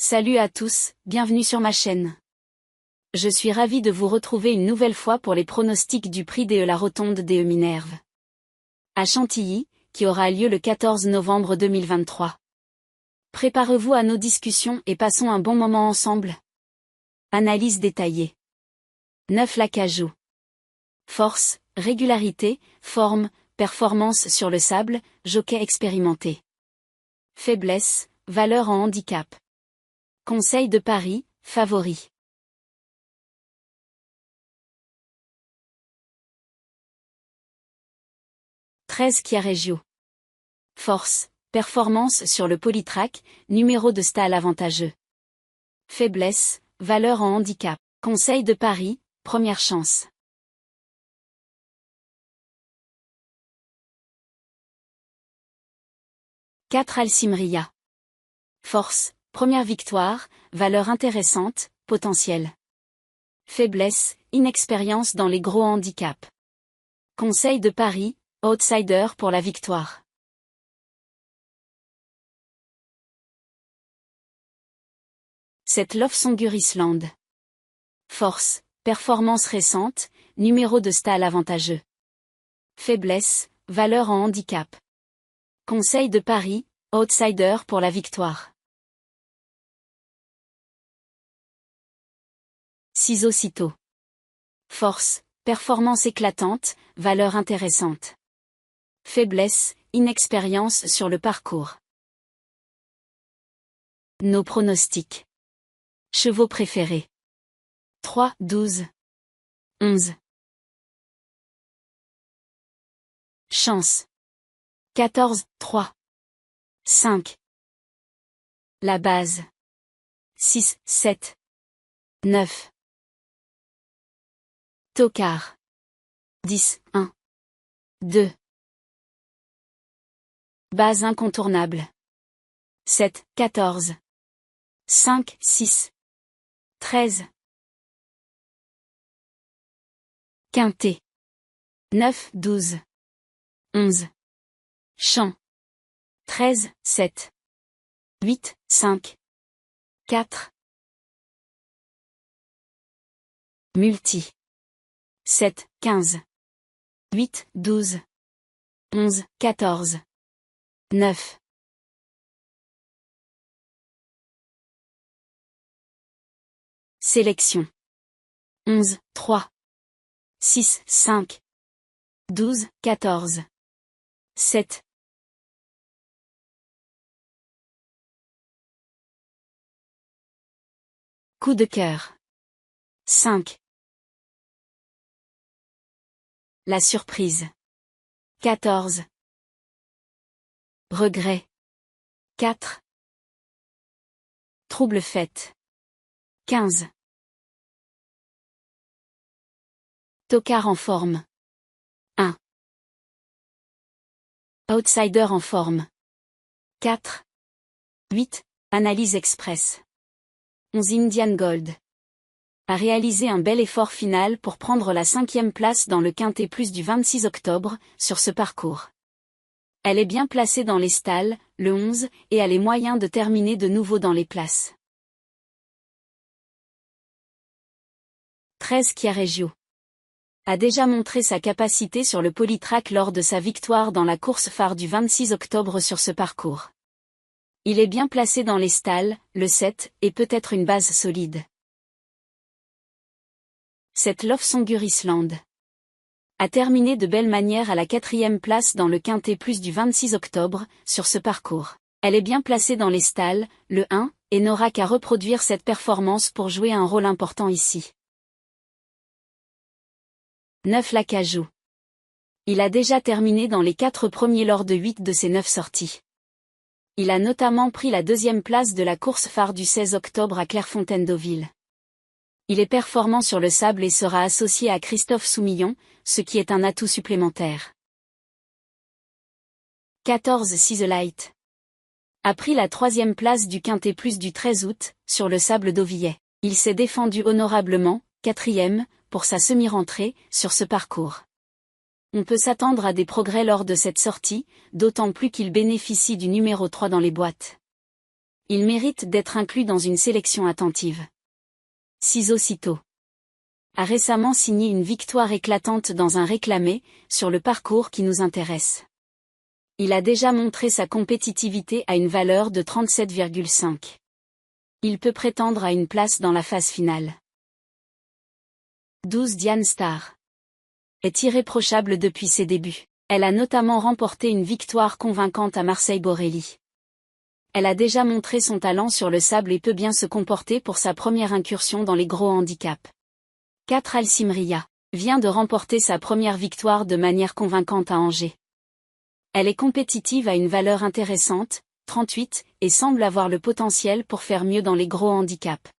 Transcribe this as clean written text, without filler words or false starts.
Salut à tous, bienvenue sur ma chaîne. Je suis ravi de vous retrouver une nouvelle fois pour les pronostics du prix DE La Rotonde DE Minerve à Chantilly, qui aura lieu le 14 novembre 2023. Préparez-vous à nos discussions et passons un bon moment ensemble. Analyse détaillée. 9 L'Acajou. Force, régularité, forme, performance sur le sable, jockey expérimenté. Faiblesse, valeur en handicap. Conseil de Paris, favori. Chiareggio. Force, performance sur le polytrack, numéro de stall avantageux. Faiblesse, valeur en handicap. Conseil de Paris, première chance. 4 Alcimria. Force, première victoire, valeur intéressante, potentiel. Faiblesse, inexpérience dans les gros handicaps. Conseil de Paris, outsider pour la victoire. 7 Lofsongur Island. Force, performance récente, numéro de stall avantageux. Faiblesse, valeur en handicap. Conseil de Paris, outsider pour la victoire. 6 Aussitôt. Force, performance éclatante, valeur intéressante. Faiblesse, inexpérience sur le parcours. Nos pronostics. Chevaux préférés. 3, 12. 11. Chance. 14, 3. 5. La base. 6, 7. 9. Tocard. 10, 1. 2. Base incontournable. 7, 14. 5, 6. 13. Quintet. 9, 12. 11. Champ. 13, 7. 8, 5. 4. Multi. 7, 15. 8, 12. 11, 14. 9. Sélection. 11, 3. 6, 5. 12, 14. 7. Coup de cœur. 5. La surprise. 14. Regret. 4. Trouble fête. 15. Tocard en forme. 1. Outsider en forme. 4. 8. Analyse express. 11 Indian Gold. A réalisé un bel effort final pour prendre la 5e place dans le Quintet Plus du 26 octobre, sur ce parcours. Elle est bien placée dans les stalles, le 11, et a les moyens de terminer de nouveau dans les places. 13 Chiareggio. A déjà montré sa capacité sur le polytrack lors de sa victoire dans la course phare du 26 octobre sur ce parcours. Il est bien placé dans les stalles, le 7, et peut-être une base solide. 7 Lofsongur Island. A terminé de belle manière à la 4e place dans le Quintet Plus du 26 octobre, sur ce parcours. Elle est bien placée dans les stalles, le 1, et n'aura qu'à reproduire cette performance pour jouer un rôle important ici. 9 L'Acajou. Il a déjà terminé dans les 4 premiers lors de 8 de ses 9 sorties. Il a notamment pris la 2e place de la course phare du 16 octobre à Clairefontaine-Deauville. Il est performant sur le sable et sera associé à Christophe Soumillon, ce qui est un atout supplémentaire. 14 See the Light. A pris la 3e place du Quintet Plus du 13 août, sur le sable d'Auvillet. Il s'est défendu honorablement, 4e, pour sa semi-rentrée, sur ce parcours. On peut s'attendre à des progrès lors de cette sortie, d'autant plus qu'il bénéficie du numéro 3 dans les boîtes. Il mérite d'être inclus dans une sélection attentive. Ciseaux Cito a récemment signé une victoire éclatante dans un réclamé, sur le parcours qui nous intéresse. Il a déjà montré sa compétitivité à une valeur de 37,5. Il peut prétendre à une place dans la phase finale. 12 Diane Starr est irréprochable depuis ses débuts. Elle a notamment remporté une victoire convaincante à Marseille-Borelli. Elle a déjà montré son talent sur le sable et peut bien se comporter pour sa première incursion dans les gros handicaps. 4 Alcimria vient de remporter sa première victoire de manière convaincante à Angers. Elle est compétitive à une valeur intéressante, 38, et semble avoir le potentiel pour faire mieux dans les gros handicaps.